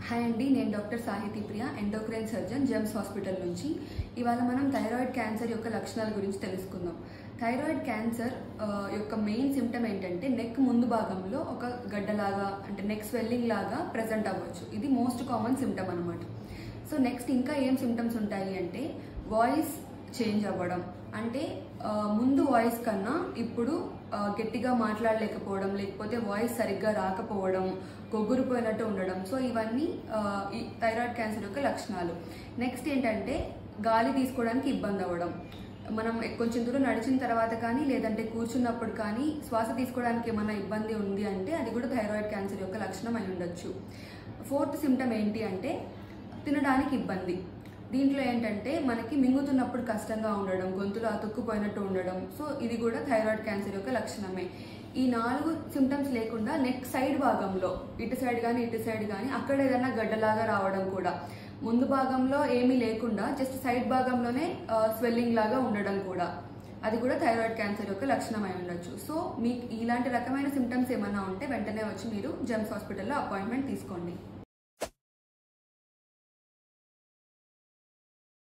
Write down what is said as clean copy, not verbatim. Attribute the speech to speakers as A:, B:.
A: Hi అండి, నేను doctor సాహితీ ప్రియ, ఎండోక్రైన్ సర్జన్ జెమ్స్ హాస్పిటల్ నుంచి. ఇవాళ మనం థైరాయిడ్ క్యాన్సర్ యొక్క లక్షణాల గురించి తెలుసుకుందాం. థైరాయిడ్ క్యాన్సర్ యొక్క మెయిన్ సిమ్టమ్ ఏంటంటే నెక్ ముందు భాగంలో ఒక గడ్డలాగా అంటే నెక్ స్వెల్లింగ్ లాగా ప్రెజెంట్ అవ్వచ్చు. ఇది మోస్ట్ కామన్ సిమ్టమ్ అనమాట. సో నెక్స్ట్ ఇంకా ఏం సిమ్టమ్స్ ఉంటాయి అంటే వాయిస్ చేంజ్ అవ్వడం, అంటే ముందు వాయిస్ కన్నా ఇప్పుడు గట్టిగా మాట్లాడలేకపోవడం, లేకపోతే వాయిస్ సరిగ్గా రాకపోవడం, గొగ్గురిపోయినట్టు ఉండడం. సో ఇవన్నీ ఈ థైరాయిడ్ క్యాన్సర్ యొక్క లక్షణాలు. నెక్స్ట్ ఏంటంటే గాలి తీసుకోవడానికి ఇబ్బంది అవ్వడం, మనం కొంచెం దూరం నడిచిన తర్వాత కానీ లేదంటే కూర్చున్నప్పుడు కానీ శ్వాస తీసుకోవడానికి ఏమైనా ఇబ్బంది ఉంది అంటే అది కూడా థైరాయిడ్ క్యాన్సర్ యొక్క లక్షణం అయి ఉండొచ్చు. ఫోర్త్ సిమ్టమ్ ఏంటి అంటే తినడానికి ఇబ్బంది. దీంట్లో ఏంటంటే మనకి మింగుతున్నప్పుడు కష్టంగా ఉండడం, గొంతులో అతుక్కుపోయినట్టు ఉండడం. సో ఇది కూడా థైరాయిడ్ క్యాన్సర్ యొక్క లక్షణమే. ఈ 4 సిమ్టమ్స్ లేకుండా నెక్ సైడ్ భాగంలో ఇటు సైడ్ కానీ ఇటు సైడ్ కానీ అక్కడ ఏదైనా గడ్డలాగా రావడం కూడా, ముందు భాగంలో ఏమీ లేకుండా జస్ట్ సైడ్ భాగంలోనే స్వెల్లింగ్ లాగా ఉండడం కూడా, అది కూడా థైరాయిడ్ క్యాన్సర్ యొక్క లక్షణం అయి ఉండొచ్చు. సో మీకు ఇలాంటి రకమైన సిమ్టమ్స్ ఏమైనా ఉంటే వెంటనే వచ్చి మీరు జెమ్స్ హాస్పిటల్లో అపాయింట్మెంట్ తీసుకోండి.